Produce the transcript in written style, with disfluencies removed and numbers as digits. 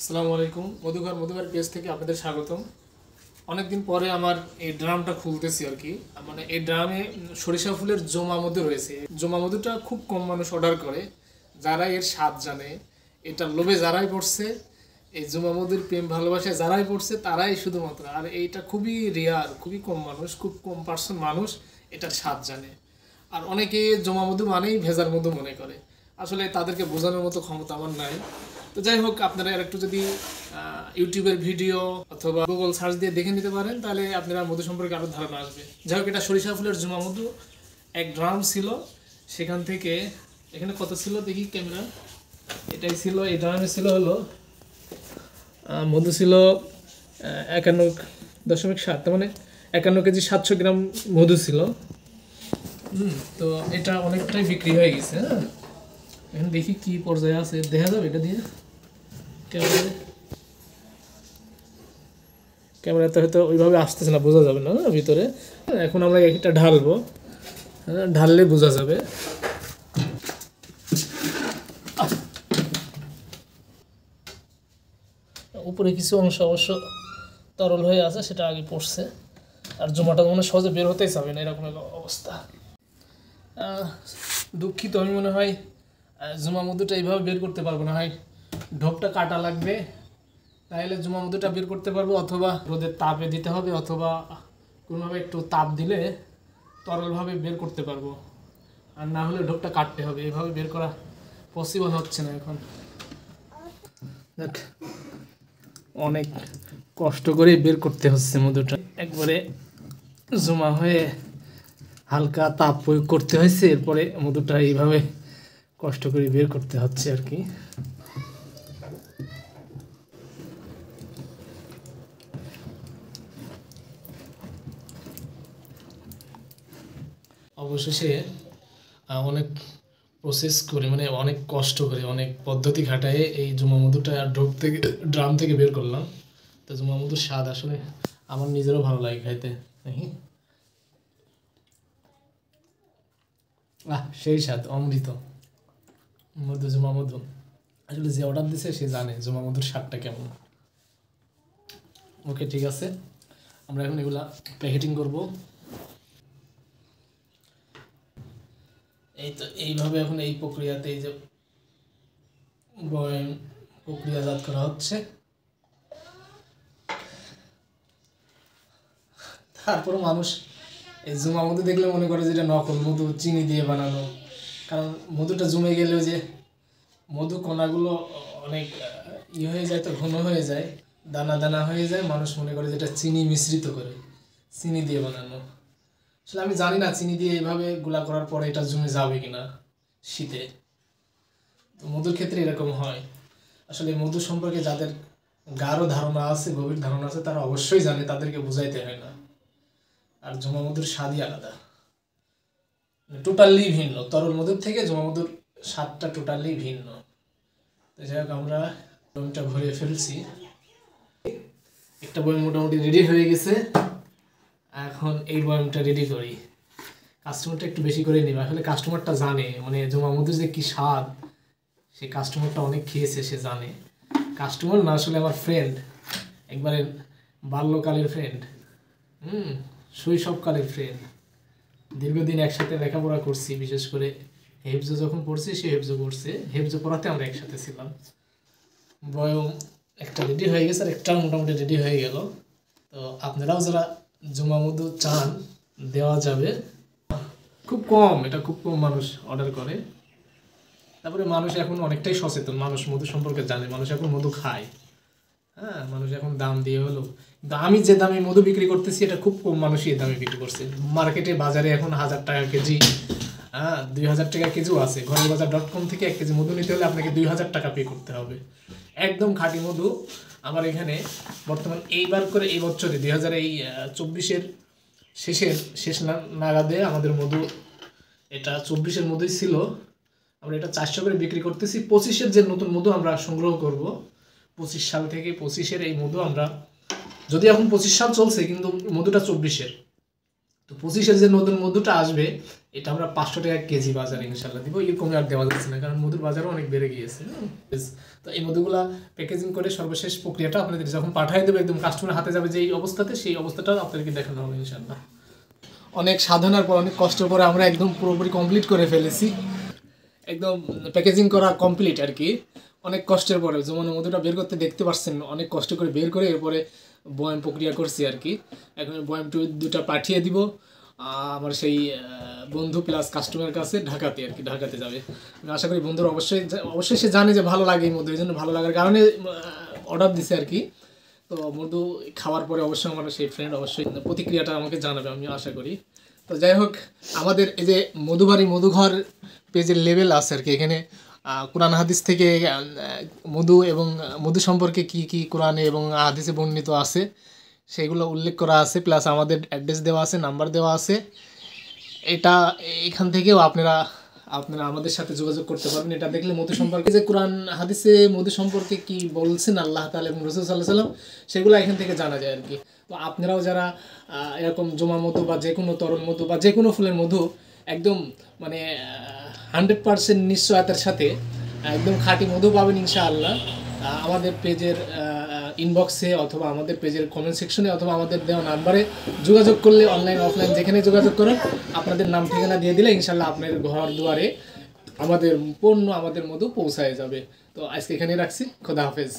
আসসালামু আলাইকুম। মধুঘর পেজ থেকে আপনাদের স্বাগতম। অনেকদিন পরে আমার এই ড্রামটা খুলতেছি আর কি। মানে এই ড্রামে সরিষা ফুলের জমা মধু রয়েছে। জমা মধুটা খুব কম মানুষ অর্ডার করে। যারা এর স্বাদ জানে, এটা লোভে যারাই পড়ছে, এই জমা মধুর প্রেম ভালোবাসায় যারাই পড়ছে তারাই শুধুমাত্র। আর এইটা খুবই রেয়ার, খুবই কম মানুষ, খুব কম পার্সেন্ট মানুষ এটার স্বাদ জানে। আর অনেকে জমা মধু মানেই ভেজাল মধু মনে করে। আসলে তাদেরকে বোঝানোর মতো ক্ষমতা আমার নাই। তো যাই হোক, আপনারা আর একটু যদি ইউটিউবের ভিডিও অথবা গুগল সার্চ দিয়ে দেখে নিতে পারেন, তাহলে আপনারা মধু সম্পর্কে আরও ধারণা আসবে। যাই হোক, এটা সরিষা ফুলের জমা মধু এক ড্রাম ছিল। সেখান থেকে এখানে কত ছিল দেখি ক্যামেরা, এটাই ছিল, এই ড্রামে ছিল হলো মধু ছিল 51.7, মানে 51 কেজি 700 গ্রাম মধু ছিল। তো এটা অনেকটাই বিক্রি হয়ে গেছে। হ্যাঁ, এখন দেখি কি পর্যায়ে আছে, দেখা যাবে এটা দিয়ে ক্যামেরাতে হয়তো ওইভাবে আসতেছে না, বোঝা যাবে না ভিতরে। এখন আমরা এটা ঢালবো, ঢাললে বোঝা যাবে। উপরে কিছু অংশ অবশ্য তরল হয়ে আছে, সেটা আগে পড়ছে। আর জমাটা মনে সহজে বের হতেই চাবে না, এরকম অবস্থা। দুঃখিত, আমি মনে হয় জমা মধুটা এইভাবে বের করতে পারবো না, হয় ঢোকটা কাটা লাগবে, তাহলে জমা মধুটা বের করতে পারবো, অথবা রোদের তাপে দিতে হবে, অথবা কোনোভাবে একটু তাপ দিলে তরলভাবে বের করতে পারবো। আর না হলে ঢোকটা কাটতে হবে, এইভাবে বের করা পসিবল হচ্ছে না এখন। দেখ, অনেক কষ্ট করে বের করতে হচ্ছে মধুটা, একবারে জমা হয়ে হালকা তাপ প্রয়োগ করতে হয়েছে, এরপরে মধুটা এইভাবে কষ্ট করে বের করতে হচ্ছে আর কি। অবশেষে অনেক প্রসেস করে, মানে অনেক কষ্ট করে, অনেক পদ্ধতি খাটায় এই জমা মধুটা ঢোক থেকে, ড্রাম থেকে বের করলাম। তো জমা মধুর স্বাদ আসলে আমার নিজেরও ভালো লাগে খাইতে। সেই স্বাদ অমৃত, মধু, জমা মধু। আসলে যে অর্ডার দিছে সে জানে জমা মধুর স্বাদটা কেমন। ওকে, ঠিক আছে, আমরা এখন এগুলা প্যাকেটিং করব। এই তো এইভাবে এখন এই প্রক্রিয়াতে, এই যে প্রক্রিয়াজাত করা হচ্ছে। তারপরে মানুষ এই জমা মধু দেখলে মনে করে যে এটা নকল মধু, চিনি দিয়ে বানানো। কারণ মধুটা জমে গেলেও যে মধু কণাগুলো অনেক হয়ে যায়, তো ঘন হয়ে যায়, দানা দানা হয়ে যায়, মানুষ মনে করে যে এটা চিনি মিশ্রিত করে, চিনি দিয়ে বানানো। আসলে আমি জানি না চিনি দিয়ে এইভাবে গুলা করার পরে এটা জমে যাবে কিনা শীতে। তো মধুর ক্ষেত্রে এরকম হয়। আসলে মধু সম্পর্কে যাদের গাঢ় ধারণা আছে, গভীর ধারণা আছে, তারা অবশ্যই জানে, তাদেরকে বুঝাইতে হয় না। আর জমা মধুর স্বাদই আলাদা, টোটালি ভিন্ন। তরল মধুর থেকে জমা মধুর স্বাদটা টোটালি ভিন্ন। তো যাই হোক, আমরা বয়মটা ভরে ফেলছি, একটা বয়ম মোটামুটি রেডি হয়ে গেছে। এখন এই বয়মটা রেডি করি, কাস্টমারটা একটু বেশি করে নিবে। আসলে কাস্টমারটা জানে, মানে জমা মধুর যে কি স্বাদ, সে কাস্টমারটা অনেক খেয়েছে, সে জানে। কাস্টমার না, আসলে আমার ফ্রেন্ড, একবারে বাল্যকালের ফ্রেন্ড, শৈশবকালের ফ্রেন্ড। দীর্ঘদিন একসাথে লেখাপড়া করছি, বিশেষ করে হেফজো যখন পড়ছি, সে হেফজো পড়ছে, হেফজো পড়াতে আমরা একসাথে ছিলাম। বয়ম একটা রেডি হয়ে গেছে, আর একটা মোটামুটি রেডি হয়ে গেল। তো আপনারাও যারা জমা মধু চান, দেওয়া যাবে। খুব কম, এটা খুব কম মানুষ অর্ডার করে। তারপরে মানুষ এখন অনেকটাই সচেতন, মানুষ মধু সম্পর্কে জানে, মানুষ এখন মধু খায়। হ্যাঁ, মানুষ এখন দাম দিয়ে হলো, কিন্তু আমি যে দামে মধু বিক্রি করতেছি, এটা খুব কম মানুষই এই দামে বিক্রি করছে। মার্কেটে, বাজারে এখন 1000 টাকা কেজি, 2000 টাকা কেজিও আছে। ঘরেরবাজার.com থেকে 1 কেজি মধু নিতে হলে আপনাকে 2000 টাকা পে করতে হবে। একদম খাঁটি মধু। আমার এখানে বর্তমান এইবার করে, এই বছরে 2024-এর শেষ নাগাদে আমাদের মধু, এটা 24-এর মধুই ছিল, আমরা এটা 400 করে বিক্রি করতেছি। 25-এর যে নতুন মধু আমরা সংগ্রহ করব, 25 সাল থেকে, 25-এর এই মধু আমরা, যদি এখন 25 সাল চলছে, কিন্তু মধুটা 24-এর, তো 25-এর যে নতুন মধুটা আসবে এটা আমরা 500 টাকা কেজি বাজারে ইনশাল্লাহ দিব, এর কমে আর দেওয়া যাচ্ছে না, কারণ মধুর বাজারও অনেক বেড়ে গিয়েছে। তো এই মধুগুলা প্যাকেজিং করে সর্বশেষ প্রক্রিয়াটা আপনাদের যখন পাঠিয়ে দেবে একদম কাস্টমার হাতে যাবে যে অবস্থাতে, সেই অবস্থাটা আপনাদেরকে দেখানো হবে ইনশাল্লাহ। অনেক সাধনার পর অনেক কষ্টের পরে আমরা একদম পুরোপুরি কমপ্লিট করে ফেলেছি, একদম প্যাকেজিং করা কমপ্লিট আর কি। অনেক কষ্টের পরে যেমন মধুটা বের করতে দেখতে পাচ্ছেন, অনেক কষ্ট করে বের করে এরপরে বয়াম প্রক্রিয়া করছি আর কি। এখন বয়াম দুটা পাঠিয়ে দিব আমার সেই বন্ধু প্লাস কাস্টমারের কাছে ঢাকাতে আর কি, ঢাকাতে যাবে। আমি আশা করি বন্ধুরা অবশ্যই সে জানে যে ভালো লাগে এই মধু, এই জন্য ভালো লাগার কারণে অর্ডার দিছে আর কি। তো মধু খাওয়ার পরে অবশ্যই আমার সেই ফ্রেন্ড অবশ্যই প্রতিক্রিয়াটা আমাকে জানাবে, আমি আশা করি। তো যাই হোক, আমাদের এই যে মধুবাড়ি মধুঘর পেজের লেভেল আছে আর কি, এখানে কোরআন হাদিস থেকে মধু এবং মধু সম্পর্কে কি কি কোরআনে এবং হাদিসে বর্ণিত আছে সেগুলো উল্লেখ করা আছে, প্লাস আমাদের অ্যাড্রেস দেওয়া আছে, নাম্বার দেওয়া আছে। এটা এখান থেকেও আপনারা আমাদের সাথে যোগাযোগ করতে পারবেন। এটা দেখলে মধু সম্পর্কে যে কোরআন হাদিসে মধু সম্পর্কে কি বলছেন আল্লাহ তাআলা এবং রাসূল সাল্লাল্লাহু আলাইহি ওয়াসাল্লাম, সেগুলো এখান থেকে জানা যায় আর কি। তো আপনারাও যারা এরকম জমা মধু বা যে কোনো তরল মধু বা যে কোনো ফুলের মধু একদম মানে 100% নিশ্চয়তার সাথে একদম খাঁটি মধু পাবেন ইনশাআল্লাহ, আমাদের পেজের ইনবক্সে অথবা আমাদের পেজের কমেন্ট সেকশনে অথবা আমাদের দেওয়া নাম্বারে যোগাযোগ করলে, অনলাইন অফলাইন যেখানে যোগাযোগ করেন, আপনাদের নাম ঠিকানা দিয়ে দিলে ইনশাআল্লাহ আপনার ঘর দুয়ারে আমাদের পণ্য আমাদের মধু পৌঁছায় যাবে। তো আজকে এখানে রাখছি, খোদা হাফেজ।